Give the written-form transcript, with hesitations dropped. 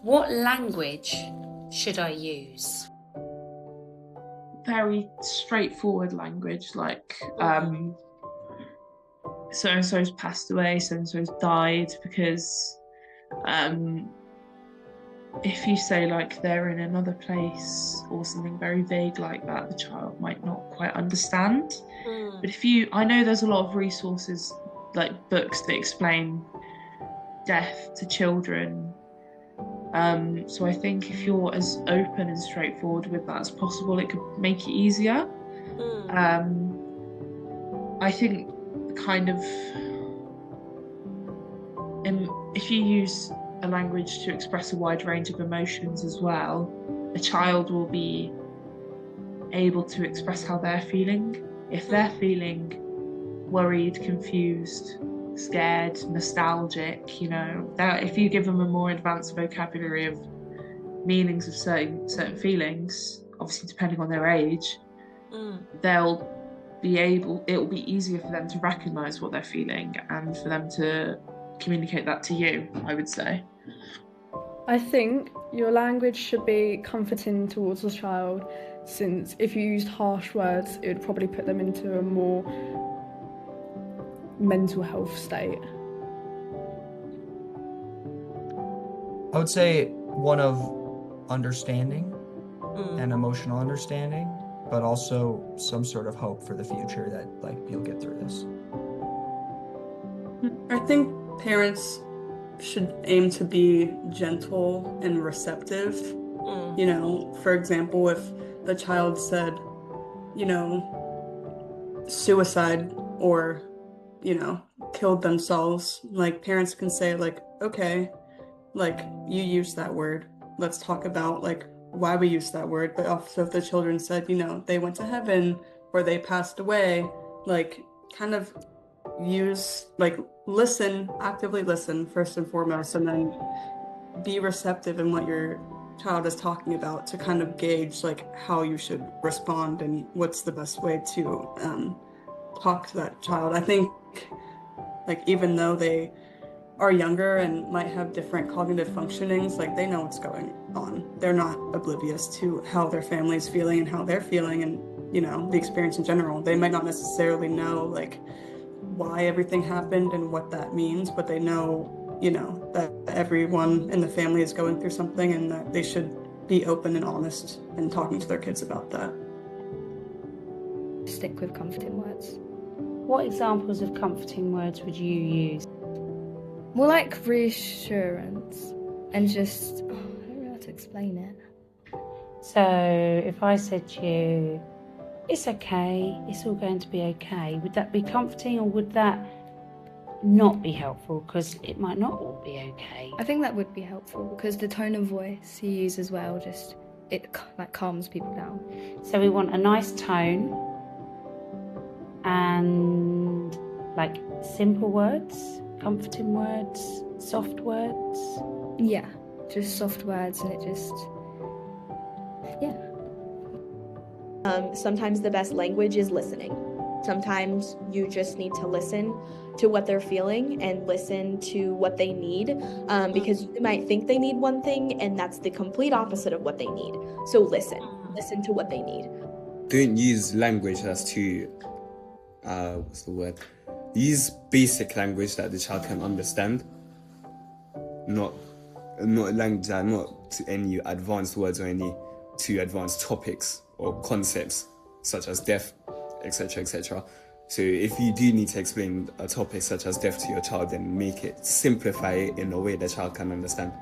What language should I use? Very straightforward language, like so and so's passed away, so and so's died, because um, if you say like they're in another place or something very vague like that, the child might not quite understand. But I know there's a lot of resources, like books that explain death to children. So I think if you're as open and straightforward with that as possible, it could make it easier. I think kind of if you use a language to express a wide range of emotions as well, a child will be able to express how they're feeling. If they're feeling worried, confused, scared, nostalgic, that if you give them a more advanced vocabulary of meanings of certain feelings, obviously depending on their age, it will be easier for them to recognize what they're feeling and for them to communicate that to you, I would say. I think your language should be comforting towards the child, since if you used harsh words, it would probably put them into a more mental health state. I would say one of understanding and emotional understanding, but also some sort of hope for the future that like you'll get through this. I think parents should aim to be gentle and receptive. For example, if the child said, suicide or, killed themselves, like parents can say like, okay, like you used that word. Let's talk about like why we use that word. But also if the children said, they went to heaven or they passed away, like kind of use, like actively listen first and foremost, and then be receptive in what your child is talking about to kind of gauge like how you should respond and what's the best way to talk to that child. I think like even though they are younger and might have different cognitive functionings, like they know what's going on. They're not oblivious to how their family is feeling and how they're feeling and, the experience in general. They might not necessarily know like why everything happened and what that means, but they know, that everyone in the family is going through something and that they should be open and honest in talking to their kids about that. Stick with comforting words. What examples of comforting words would you use? More like reassurance and just, I don't know how to explain it. So if I said to you, it's okay, it's all going to be okay, would that be comforting or would that not be helpful? Because it might not all be okay. I think that would be helpful because the tone of voice you use as well, just it like calms people down. So we want a nice tone and like simple words, comforting words, soft words. Yeah, just soft words, and it just, yeah. Sometimes the best language is listening. Sometimes you just need to listen to what they're feeling and listen to what they need, because you might think they need one thing and that's the complete opposite of what they need. So listen to what they need. Don't use language that's too, use basic language that the child can understand. Not language that not to any advanced words or any too advanced topics or concepts such as death, etc., etc. So if you do need to explain a topic such as death to your child, then simplify it in a way the child can understand.